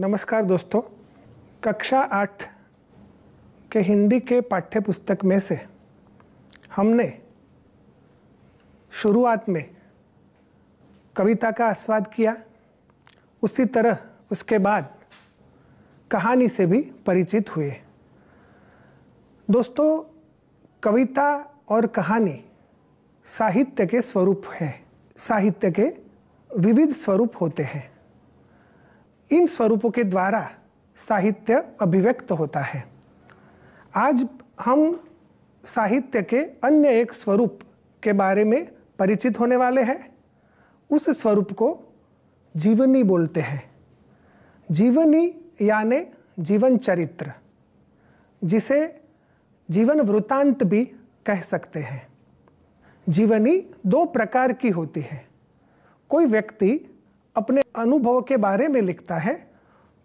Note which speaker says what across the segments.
Speaker 1: नमस्कार दोस्तों। कक्षा 8 के हिंदी के पाठ्य पुस्तक में से हमने शुरुआत में कविता का आस्वाद किया, उसी तरह उसके बाद कहानी से भी परिचित हुए। दोस्तों, कविता और कहानी साहित्य के स्वरूप हैं। साहित्य के विविध स्वरूप होते हैं। इन स्वरूपों के द्वारा साहित्य अभिव्यक्त होता है। आज हम साहित्य के अन्य एक स्वरूप के बारे में परिचित होने वाले हैं। उस स्वरूप को जीवनी बोलते हैं। जीवनी यानी जीवन चरित्र, जिसे जीवन वृत्तांत भी कह सकते हैं। जीवनी दो प्रकार की होती है। कोई व्यक्ति अपने अनुभव के बारे में लिखता है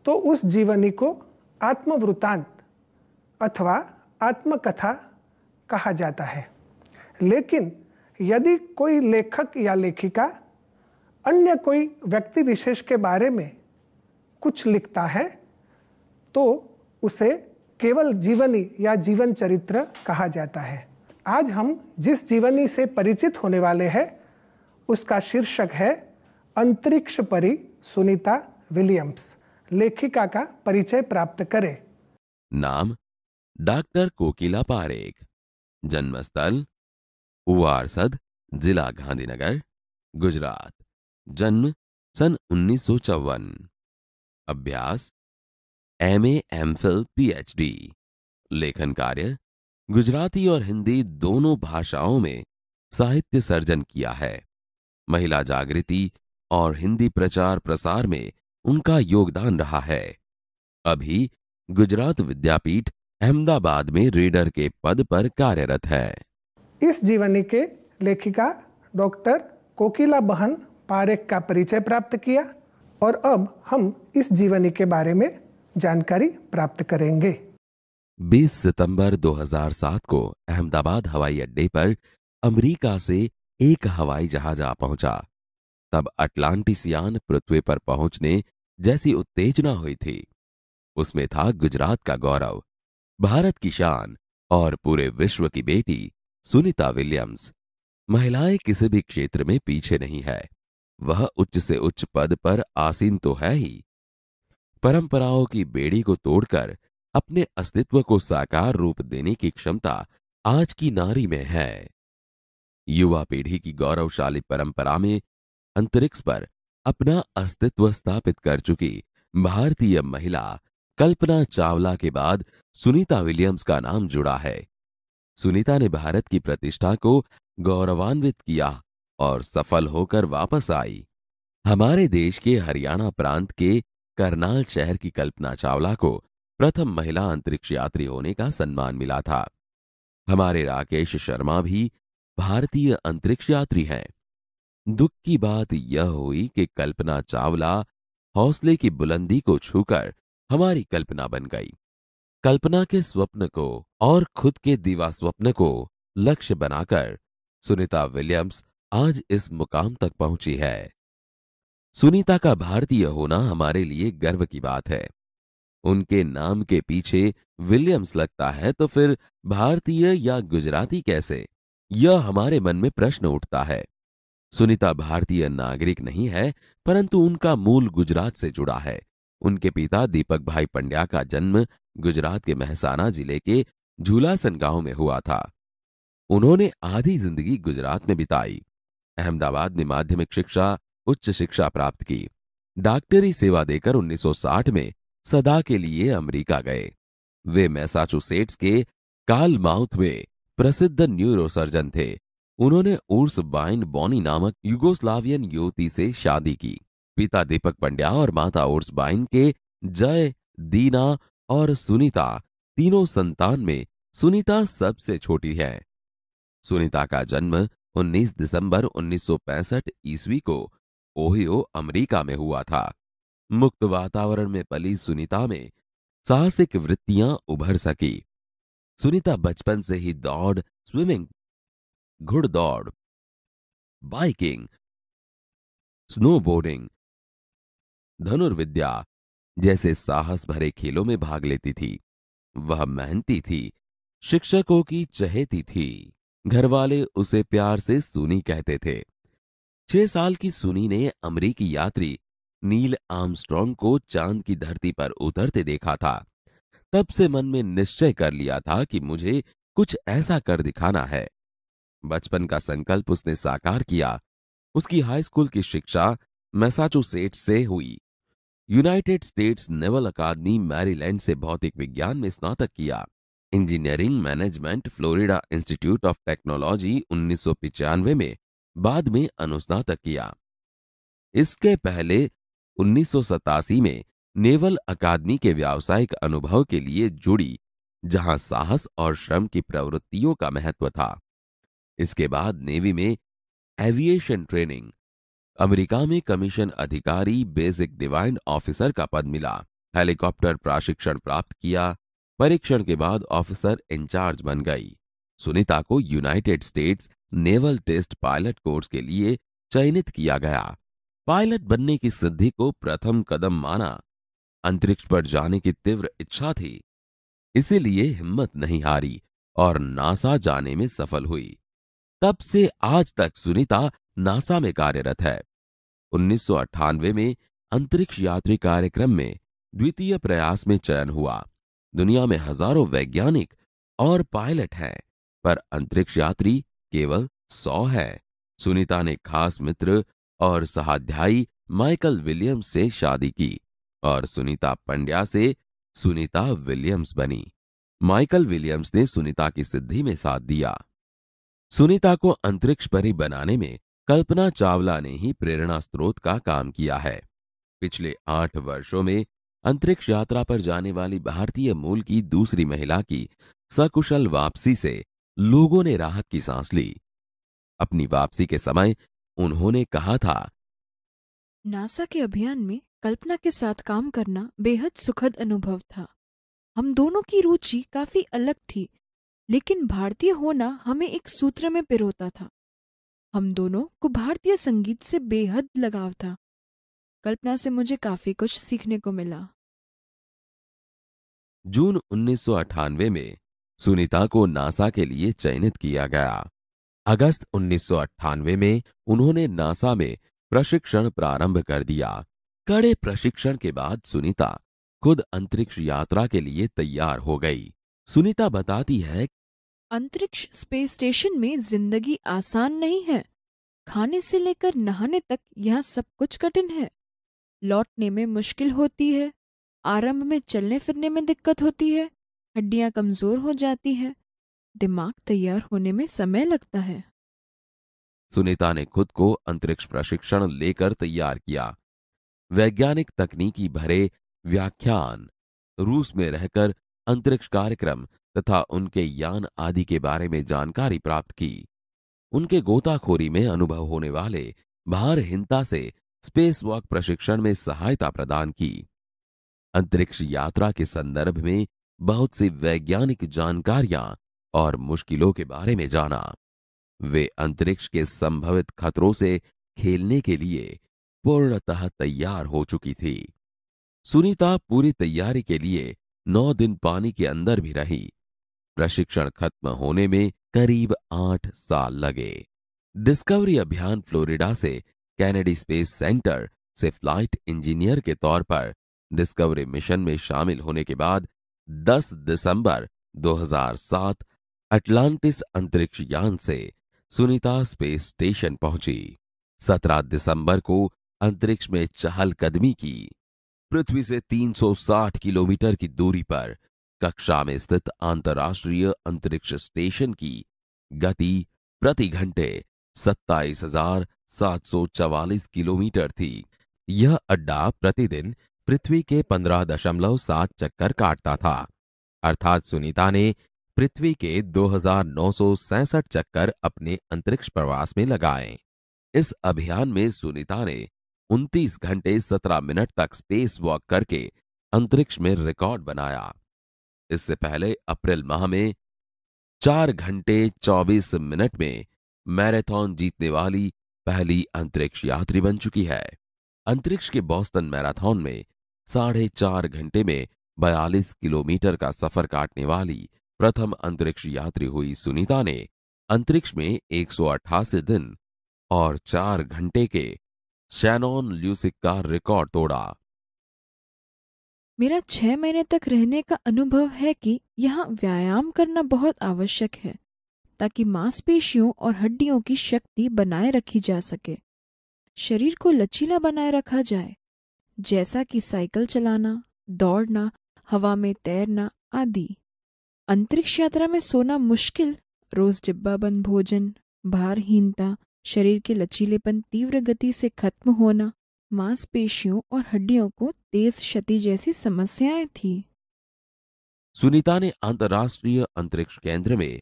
Speaker 1: तो उस जीवनी को आत्मवृत्तांत अथवा आत्मकथा कहा जाता है। लेकिन यदि कोई लेखक या लेखिका अन्य कोई व्यक्ति विशेष के बारे में कुछ लिखता है तो उसे केवल जीवनी या जीवन चरित्र कहा जाता है। आज हम जिस जीवनी से परिचित होने वाले हैं उसका शीर्षक है अंतरिक्ष परी सुनीता विलियम्स। लेखिका का परिचय प्राप्त करें।
Speaker 2: नाम डॉक्टर कोकिला पारेख। जन्मस्थल उवारसद, जिला गांधीनगर, गुजरात। जन्म सन 1954। अभ्यास MA MPhil PhD। लेखन कार्य गुजराती और हिंदी दोनों भाषाओं में साहित्य सर्जन किया है। महिला जागृति और हिंदी प्रचार प्रसार में उनका योगदान रहा है। अभी गुजरात विद्यापीठ अहमदाबाद में रीडर के पद पर कार्यरत है।
Speaker 1: इस जीवनी के लेखिका डॉक्टर कोकिला बहन पारेख का परिचय प्राप्त किया और अब हम इस जीवनी के बारे में जानकारी प्राप्त करेंगे।
Speaker 2: 20 सितंबर 2007 को अहमदाबाद हवाई अड्डे पर अमेरिका से एक हवाई जहाज आ पहुंचा। तब अटलांटिसियान पृथ्वी पर पहुंचने जैसी उत्तेजना हुई थी। उसमें था गुजरात का गौरव, भारत की शान और पूरे विश्व की बेटी सुनीता विलियम्स। महिलाएं किसी भी क्षेत्र में पीछे नहीं है। वह उच्च से उच्च पद पर आसीन तो है ही, परंपराओं की बेड़ी को तोड़कर अपने अस्तित्व को साकार रूप देने की क्षमता आज की नारी में है। युवा पीढ़ी की गौरवशाली परंपरा में अंतरिक्ष पर अपना अस्तित्व स्थापित कर चुकी भारतीय महिला कल्पना चावला के बाद सुनीता विलियम्स का नाम जुड़ा है। सुनीता ने भारत की प्रतिष्ठा को गौरवान्वित किया और सफल होकर वापस आई। हमारे देश के हरियाणा प्रांत के करनाल शहर की कल्पना चावला को प्रथम महिला अंतरिक्ष यात्री होने का सम्मान मिला था। हमारे राकेश शर्मा भी भारतीय अंतरिक्ष यात्री हैं। दुख की बात यह हुई कि कल्पना चावला हौसले की बुलंदी को छूकर हमारी कल्पना बन गई। कल्पना के स्वप्न को और खुद के दीवा स्वप्न को लक्ष्य बनाकर सुनीता विलियम्स आज इस मुकाम तक पहुंची है। सुनीता का भारतीय होना हमारे लिए गर्व की बात है। उनके नाम के पीछे विलियम्स लगता है तो फिर भारतीय या गुजराती कैसे? यह हमारे मन में प्रश्न उठता है। सुनीता भारतीय नागरिक नहीं है, परंतु उनका मूल गुजरात से जुड़ा है। उनके पिता दीपक भाई पंड्या का जन्म गुजरात के महसाना जिले के झूलासन गांव में हुआ था। उन्होंने आधी जिंदगी गुजरात में बिताई। अहमदाबाद में माध्यमिक शिक्षा, उच्च शिक्षा प्राप्त की। डॉक्टरी सेवा देकर 1960 में सदा के लिए अमेरिका गए। वे मैसाचुसेट्स के कार्लमाउथ में प्रसिद्ध न्यूरोसर्जन थे। उन्होंने उर्स बाइन बॉनी नामक युगोस्लावियन युवती से शादी की। पिता दीपक पंड्या और माता उर्स बाइन के जय, दीना और सुनीता तीनों संतान में सुनीता सबसे छोटी है। सुनीता का जन्म 19 दिसंबर 1965 ईस्वी को ओहियो, अमेरिका में हुआ था। मुक्त वातावरण में पली सुनीता में साहसिक वृत्तियां उभर सकी। सुनीता बचपन से ही दौड़, स्विमिंग, घुड़दौड़, बाइकिंग, स्नोबोर्डिंग, धनुर्विद्या, जैसे साहस भरे खेलों में भाग लेती थी। वह मेहनती थी, शिक्षकों की चहेती थी। घरवाले उसे प्यार से सुनी कहते थे। 6 साल की सुनी ने अमेरिकी यात्री नील आर्मस्ट्रॉन्ग को चांद की धरती पर उतरते देखा था। तब से मन में निश्चय कर लिया था कि मुझे कुछ ऐसा कर दिखाना है। बचपन का संकल्प उसने साकार किया। उसकी हाई स्कूल की शिक्षा मैसाचुसेट्स से हुई। यूनाइटेड स्टेट्स नेवल अकादमी मैरीलैंड से भौतिक विज्ञान में स्नातक किया। Engineering management Florida institute of technology 1995 में बाद में अनुस्नातक किया। इसके पहले 1987 में नेवल अकादमी के व्यावसायिक अनुभव के लिए जुड़ी, जहां साहस और श्रम की प्रवृत्तियों का महत्व था। इसके बाद नेवी में एविएशन ट्रेनिंग, अमेरिका में कमीशन अधिकारी बेसिक डिवाइन ऑफिसर का पद मिला। हेलीकॉप्टर प्रशिक्षण प्राप्त किया। परीक्षण के बाद ऑफिसर इंचार्ज बन गई। सुनीता को United States naval test pilot course के लिए चयनित किया गया। पायलट बनने की सिद्धि को प्रथम कदम माना। अंतरिक्ष पर जाने की तीव्र इच्छा थी, इसीलिए हिम्मत नहीं हारी और नासा जाने में सफल हुई। तब से आज तक सुनीता नासा में कार्यरत है। 1998 में अंतरिक्ष यात्री कार्यक्रम में द्वितीय प्रयास में चयन हुआ। दुनिया में हजारों वैज्ञानिक और पायलट हैं, पर अंतरिक्ष यात्री केवल 100 हैं। सुनीता ने खास मित्र और सहाध्यायी माइकल विलियम्स से शादी की और सुनीता पंड्या से सुनीता विलियम्स बनी। माइकल विलियम्स ने सुनीता की सिद्धि में साथ दिया। सुनीता को अंतरिक्ष परी बनाने में कल्पना चावला ने ही प्रेरणा स्रोत का काम किया है। पिछले 8 वर्षों में अंतरिक्ष यात्रा पर जाने वाली भारतीय मूल की दूसरी महिला की सकुशल वापसी से लोगों ने राहत की सांस ली। अपनी वापसी के समय उन्होंने कहा था,
Speaker 3: नासा के अभियान में कल्पना के साथ काम करना बेहद सुखद अनुभव था। हम दोनों की रुचि काफी अलग थी, लेकिन भारतीय होना हमें एक सूत्र में पिरोता था। हम दोनों को भारतीय संगीत से बेहद लगाव था। कल्पना से मुझे काफी कुछ सीखने को मिला।
Speaker 2: जून 1998 में सुनीता को नासा के लिए चयनित किया गया। अगस्त 1998 में उन्होंने नासा में प्रशिक्षण प्रारंभ कर दिया। कड़े प्रशिक्षण के बाद सुनीता खुद अंतरिक्ष यात्रा के लिए तैयार हो गई। सुनीता बताती है,
Speaker 3: अंतरिक्ष स्पेस स्टेशन में जिंदगी आसान नहीं है। खाने से लेकर नहाने तक यहाँ सब कुछ कठिन है। लौटने में मुश्किल होती है। आरंभ में चलने फिरने में दिक्कत होती है। हड्डियां कमजोर हो जाती है। दिमाग तैयार होने में समय लगता है।
Speaker 2: सुनीता ने खुद को अंतरिक्ष प्रशिक्षण लेकर तैयार किया। वैज्ञानिक तकनीकी भरे व्याख्यान, रूस में रहकर अंतरिक्ष कार्यक्रम तथा उनके यान आदि के बारे में जानकारी प्राप्त की। उनके गोताखोरी में अनुभव होने वाले भारहीनता से स्पेस वॉक प्रशिक्षण में सहायता प्रदान की। अंतरिक्ष यात्रा के संदर्भ में बहुत सी वैज्ञानिक जानकारियां और मुश्किलों के बारे में जाना। वे अंतरिक्ष के संभवित खतरों से खेलने के लिए पूर्णतः तैयार हो चुकी थी। सुनीता पूरी तैयारी के लिए 9 दिन पानी के अंदर भी रही। प्रशिक्षण खत्म होने में करीब 8 साल लगे। डिस्कवरी अभियान फ्लोरिडा से कैनेडी स्पेस सेंटर से फ्लाइट इंजीनियर के तौर पर डिस्कवरी मिशन में शामिल होने के बाद 10 दिसंबर 2007 अटलांटिस अंतरिक्ष यान से सुनीता स्पेस स्टेशन पहुंची। 17 दिसंबर को अंतरिक्ष में चहलकदमी की। पृथ्वी से 360 किलोमीटर की दूरी पर कक्षा में स्थित अंतर्राष्ट्रीय अंतरिक्ष स्टेशन की गति प्रति घंटे 27,744 किलोमीटर थी। यह अड्डा प्रतिदिन पृथ्वी के 15.7 चक्कर काटता था, अर्थात सुनीता ने पृथ्वी के 2,967 चक्कर अपने अंतरिक्ष प्रवास में लगाए। इस अभियान में सुनीता ने 29 घंटे 17 मिनट तक स्पेस वॉक करके अंतरिक्ष में रिकॉर्ड बनाया। इससे पहले अप्रैल माह में 4 घंटे 24 मिनट में मैराथन जीतने वाली पहली अंतरिक्ष यात्री बन चुकी है। अंतरिक्ष के बोस्टन मैराथन में 4.5 घंटे में 42 किलोमीटर का सफर काटने वाली प्रथम अंतरिक्ष यात्री हुई सुनीता ने अंतरिक्ष में 188 दिन और 4 घंटे के शैनॉन ल्यूसिक का रिकॉर्ड तोड़ा।
Speaker 3: मेरा 6 महीने तक रहने का अनुभव है कि यहाँ व्यायाम करना बहुत आवश्यक है ताकि मांसपेशियों और हड्डियों की शक्ति बनाए रखी जा सके, शरीर को लचीला बनाए रखा जाए, जैसा कि साइकिल चलाना, दौड़ना, हवा में तैरना आदि। अंतरिक्ष यात्रा में सोना मुश्किल, रोज डिब्बाबंद भोजन, भारहीनता, शरीर के लचीलेपन तीव्र गति से खत्म होना, मांसपेशियों और हड्डियों को तेज क्षति जैसी समस्याएं थी।
Speaker 2: सुनीता ने अंतर्राष्ट्रीय अंतरिक्ष केंद्र में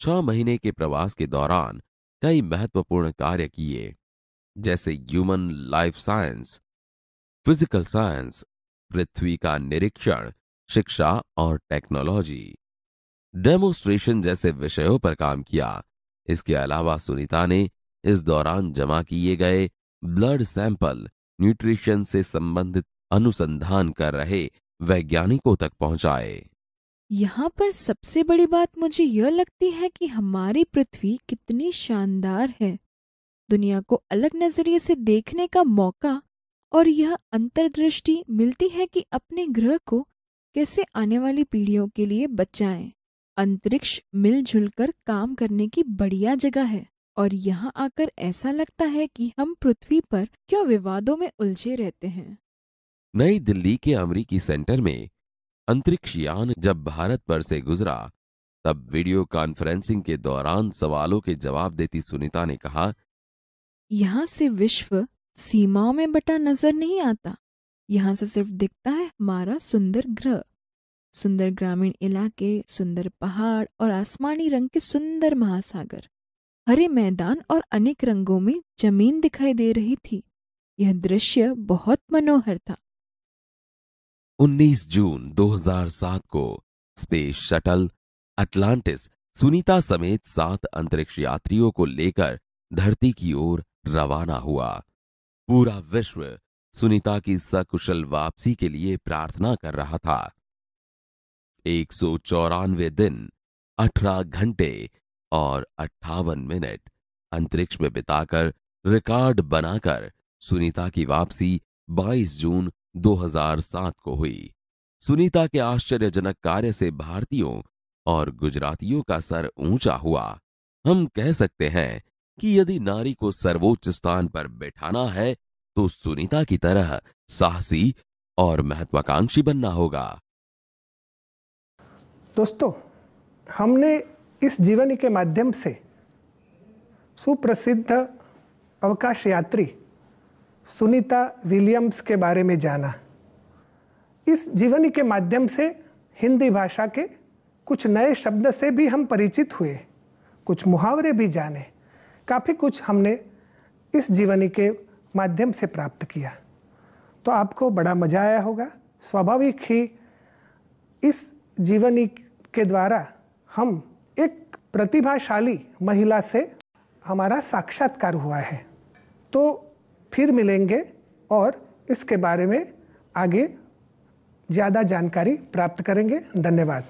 Speaker 2: 6 महीने के प्रवास के दौरान कई महत्वपूर्ण कार्य किए, जैसे human life science, physical science, पृथ्वी का निरीक्षण, शिक्षा और टेक्नोलॉजी, डेमोन्स्ट्रेशन जैसे विषयों पर काम किया। इसके अलावा सुनीता ने इस दौरान जमा किए गए ब्लड सैंपल न्यूट्रिशन से संबंधित अनुसंधान कर रहे वैज्ञानिकों तक पहुंचाए।
Speaker 3: यहाँ पर सबसे बड़ी बात मुझे यह लगती है कि हमारी पृथ्वी कितनी शानदार है। दुनिया को अलग नजरिए से देखने का मौका और यह अंतर्दृष्टि मिलती है कि अपने ग्रह को कैसे आने वाली पीढ़ियों के लिए बचाएं। अंतरिक्ष मिलजुल कर काम करने की बढ़िया जगह है और यहाँ आकर ऐसा लगता है कि हम पृथ्वी पर क्यों विवादों में उलझे रहते हैं।
Speaker 2: नई दिल्ली के अमेरिकी सेंटर में अंतरिक्ष यान जब भारत पर से गुजरा, तब वीडियो कॉन्फ्रेंसिंग के दौरान सवालों के जवाब देती सुनीता ने कहा,
Speaker 3: यहाँ से विश्व सीमाओं में बटा नजर नहीं आता। यहाँ से सिर्फ दिखता है हमारा सुंदर ग्रह, सुंदर ग्रामीण इलाके, सुंदर पहाड़ और आसमानी रंग के सुंदर महासागर, हरे मैदान और अनेक रंगों में जमीन दिखाई दे रही थी। यह दृश्य बहुत मनोहर था।
Speaker 2: 19 जून 2007 को स्पेस शटल अटलांटिस सुनीता समेत 7 अंतरिक्ष यात्रियों को लेकर धरती की ओर रवाना हुआ। पूरा विश्व सुनीता की सकुशल वापसी के लिए प्रार्थना कर रहा था। 194 दिन, 18 घंटे और 58 मिनट अंतरिक्ष में बिताकर रिकॉर्ड बनाकर सुनीता की वापसी 22 जून 2007 को हुई। सुनीता के आश्चर्यजनक कार्य से भारतीयों और गुजरातियों का सर ऊंचा हुआ। हम कह सकते हैं कि यदि नारी को सर्वोच्च स्थान पर बैठाना है तो सुनीता की तरह साहसी और महत्वाकांक्षी बनना होगा।
Speaker 1: दोस्तों, हमने इस जीवनी के माध्यम से सुप्रसिद्ध अवकाश यात्री सुनीता विलियम्स के बारे में जाना। इस जीवनी के माध्यम से हिंदी भाषा के कुछ नए शब्द से भी हम परिचित हुए, कुछ मुहावरे भी जाने, काफ़ी कुछ हमने इस जीवनी के माध्यम से प्राप्त किया। तो आपको बड़ा मजा आया होगा। स्वाभाविक ही इस जीवनी के द्वारा हम एक प्रतिभाशाली महिला से हमारा साक्षात्कार हुआ है। तो फिर मिलेंगे और इसके बारे में आगे ज़्यादा जानकारी प्राप्त करेंगे। धन्यवाद।